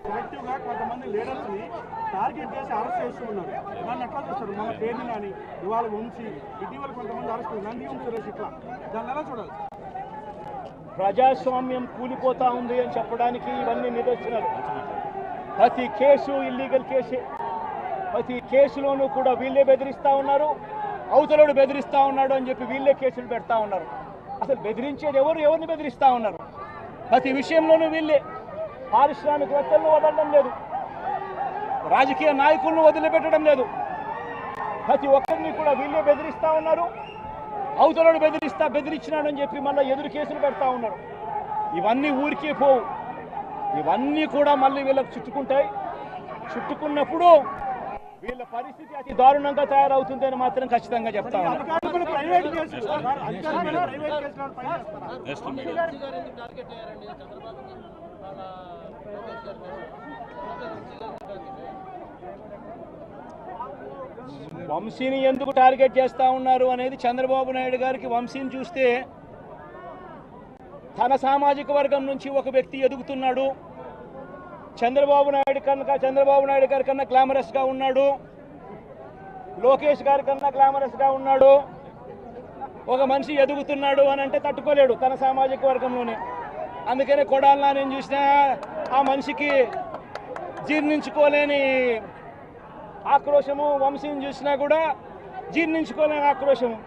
సెలెక్టివ్గా కొంతమంది లీడర్స్ని టార్గెట్ చేసి అరెస్ట్ చేస్తూ ఉన్నారు. దాన్ని ఎట్లా చూస్తారు? మన పేరుని కానీ ఇవాళ వంశీ, ఇటీవల కొంతమంది అరెస్ట్ నంది సురేష్, ఇట్లా దాన్ని ఎలా చూడాలి? ప్రజాస్వామ్యం కూలిపోతా ఉంది అని చెప్పడానికి ఇవన్నీ నిదర్శనాలు. ప్రతి కేసు ఇల్లీగల్ కేసే. ప్రతి కేసులోనూ కూడా వీళ్ళే బెదిరిస్తూ ఉన్నారు, అవతలోడు బెదిరిస్తూ ఉన్నాడు అని చెప్పి వీళ్ళే కేసులు పెడతా ఉన్నారు. అసలు బెదిరించేది ఎవరిని బెదిరిస్తూ ఉన్నారు? ప్రతి విషయంలోనూ వీళ్ళే. పారిశ్రామికవేత్తలను వదలడం లేదు, రాజకీయ నాయకులను వదిలిపెట్టడం లేదు. ప్రతి ఒక్కరిని కూడా వీళ్ళే బెదిరిస్తూ ఉన్నారు, అవతలోడు బెదిరించినాడని చెప్పి మళ్ళీ ఎదురు కేసులు పెడతా ఉన్నారు. ఇవన్నీ ఊరికే పోవు, ఇవన్నీ కూడా మళ్ళీ వీళ్ళకి చుట్టుకుంటాయి. చుట్టుకున్నప్పుడు వీళ్ళ పరిస్థితి అతి దారుణంగా తయారవుతుందని మాత్రం ఖచ్చితంగా చెప్తా ఉన్నారు. వంశీని ఎందుకు టార్గెట్ చేస్తా ఉన్నారు అనేది చంద్రబాబు నాయుడు గారికి వంశీని చూస్తే తన సామాజిక వర్గం నుంచి ఒక వ్యక్తి ఎదుగుతున్నాడు, చంద్రబాబు నాయుడు గారి కన్నా గ్లామరస్గా ఉన్నాడు, లోకేష్ గారి కన్నా గ్లామరస్గా ఉన్నాడు, ఒక మనిషి ఎదుగుతున్నాడు అని అంటే తట్టుకోలేడు తన సామాజిక వర్గంలోనే. అందుకనే కొడాలని నేను చూసినా ఆ మనిషికి జీర్ణించుకోలేని ఆక్రోశము, వంశీని చూసినా కూడా జీర్ణించుకోలేని ఆక్రోశము.